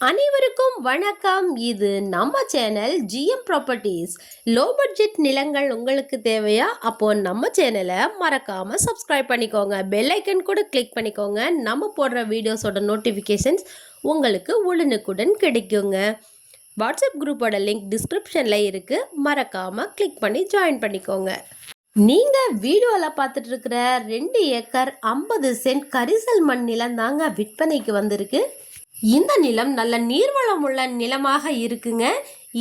அனைவருக்கும் வணக்கம். இது நம்ம channel GM properties. Low budget நிலங்கள் உங்களுக்கு தேவையா? அப்போ நம்ம சேனலை மறக்காம சப்ஸ்கிரைப் பண்ணிக்கோங்க. பெல் ஐக்கன் கூட கிளிக் பண்ணிக்கோங்க. நம்ம போடுற வீடியோஸோட நோட்டிஃபிகேஷன்ஸ் உங்களுக்கு உடனுக்குடன் கிடைக்குங்க. வாட்ஸ்அப் குரூப்போட லிங்க் டிஸ்கிரிப்ஷனில் இருக்கு. மறக்காம கிளிக் பண்ணி ஜாயின் பண்ணிக்கோங்க. நீங்க வீடியோவில் பார்த்துட்டு இருக்கிற 2 ஏக்கர் 50 சென்ட் கரிசல் மண் நிலம் தாங்க விற்பனைக்கு வந்திருக்கு. இந்த நிலம் நல்ல நீர்வளம் உள்ள நிலமாக இருக்குங்க.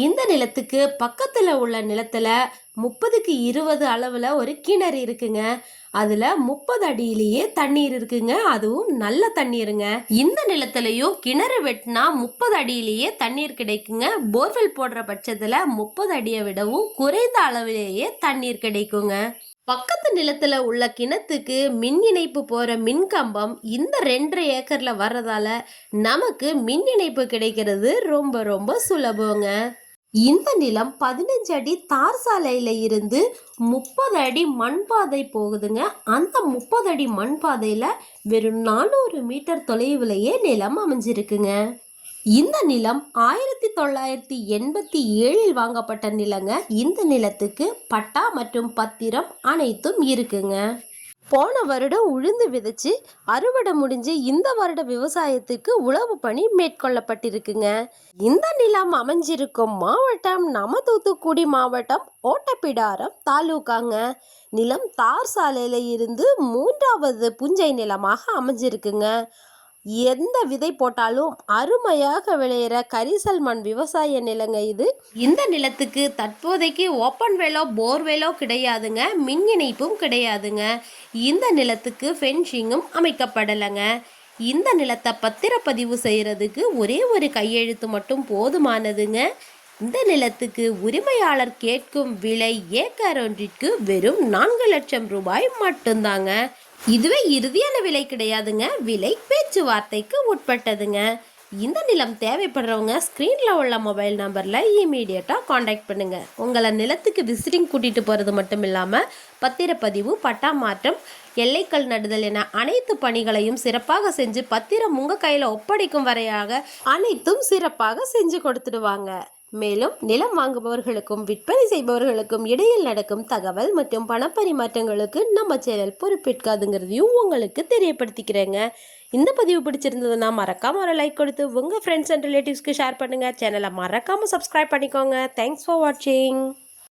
இந்த நிலத்துக்கு பக்கத்தில் உள்ள நிலத்தில் 30க்கு 20 அளவில் ஒரு கிணறு இருக்குங்க. அதில் 30 அடியிலேயே தண்ணீர் இருக்குங்க. அதுவும் நல்ல தண்ணீருங்க. இந்த நிலத்திலையும் கிணறு வெட்டினா 30 அடியிலேயே தண்ணீர் கிடைக்குங்க. போர்வெல் போடுற பட்சத்தில் 30 அடியை விடவும் குறைந்த அளவிலேயே தண்ணீர் கிடைக்குங்க. பக்கத்து நிலத்துல உள்ள கிணத்துக்கு மின் இணைப்பு போற மின்கம்பம் இந்த 2.5 ஏக்கர்ல வர்றதால நமக்கு மின் இணைப்பு கிடைக்கிறது ரொம்ப ரொம்ப சுலபங்க. இந்த நிலம் 15 அடி தார் சாலையில இருந்து 30 அடி மண் பாதை போகுதுங்க. அந்த 30 அடி மண் பாதையில வெறும் 400 மீட்டர் தொலைவிலேயே நிலம் அமைஞ்சிருக்குங்க. இந்த நிலம் 1987 வாங்கப்பட்ட நிலங்க. இந்த நிலத்துக்கு பட்டா மற்றும் பத்திரம் அனைத்தும் இருக்குங்க. போன வருடம் உளுந்து விதைச்சு அறுவடை முடிஞ்சு இந்த வருட விவசாயத்துக்கு உழவு பணி மேற்கொள்ளப்பட்டிருக்குங்க. இந்த நிலம் அமைஞ்சிருக்கும் மாவட்டம் நம்ம தூத்துக்குடி மாவட்டம் ஓட்டப்பிடாரம் தாலுகாங்க. நிலம் தார் சாலையில இருந்து 3வது புஞ்சை நிலமாக அமைஞ்சிருக்குங்க. எந்த விதை போட்டாலும் அருமையாக விளையிற கரிசல் மண் விவசாய நிலங்க இது. இந்த நிலத்துக்கு தற்போதைக்கு ஓப்பன் வேலோ போர்வேலோ கிடையாதுங்க. மின் இணைப்பும் கிடையாதுங்க. இந்த நிலத்துக்கு ஃபென்சிங்கும் அமைக்கப்படலைங்க. இந்த நிலத்தை பத்திரப்பதிவு செய்யறதுக்கு ஒரே ஒரு கையெழுத்து மட்டும் போதுமானதுங்க. இந்த நிலத்துக்கு உரிமையாளர் கேட்கும் விலை ஏக்கர் ஒன்றிற்கு வெறும் 4 லட்சம் ரூபாய் மட்டும்தாங்க. இதுவே இறுதியான விலை கிடையாதுங்க. விலை பேச்சுவார்த்தைக்கு உட்பட்டதுங்க. இந்த நிலம் தேவைப்படுறவங்க ஸ்க்ரீனில் உள்ள மொபைல் நம்பரில் இமீடியட்டாக காண்டாக்ட் பண்ணுங்கள். உங்களை நிலத்துக்கு விசிட்டிங் கூட்டிகிட்டு போகிறது மட்டும் இல்லாமல் பத்திரப்பதிவு, பட்டா மாற்றம், எல்லைக்கல் நடுதல் என அனைத்து பணிகளையும் சிறப்பாக செஞ்சு பத்திரம் உங்கள் கையில் ஒப்படைக்கும் வரையாக அனைத்தும் சிறப்பாக செஞ்சு கொடுத்துடுவாங்க. மேலும் நிலம் வாங்குபவர்களுக்கும் விற்பனை செய்பவர்களுக்கும் இடையில் நடக்கும் தகவல் மற்றும் பணப்பரிமாற்றங்களுக்கு நம்ம சேனல் பொறுப்பேற்காதுங்கிறதையும் உங்களுக்கு தெரியப்படுத்திக்கிறேங்க. இந்த பதிவு பிடிச்சிருந்ததுன்னா மறக்காம ஒரு லைக் கொடுத்து உங்கள் ஃப்ரெண்ட்ஸ் அண்ட் ரிலேட்டிவ்ஸ்க்கு ஷேர் பண்ணுங்கள். சேனலை மறக்காமல் சப்ஸ்கிரைப் பண்ணிக்கோங்க. தேங்க்ஸ் ஃபார் வாட்சிங்.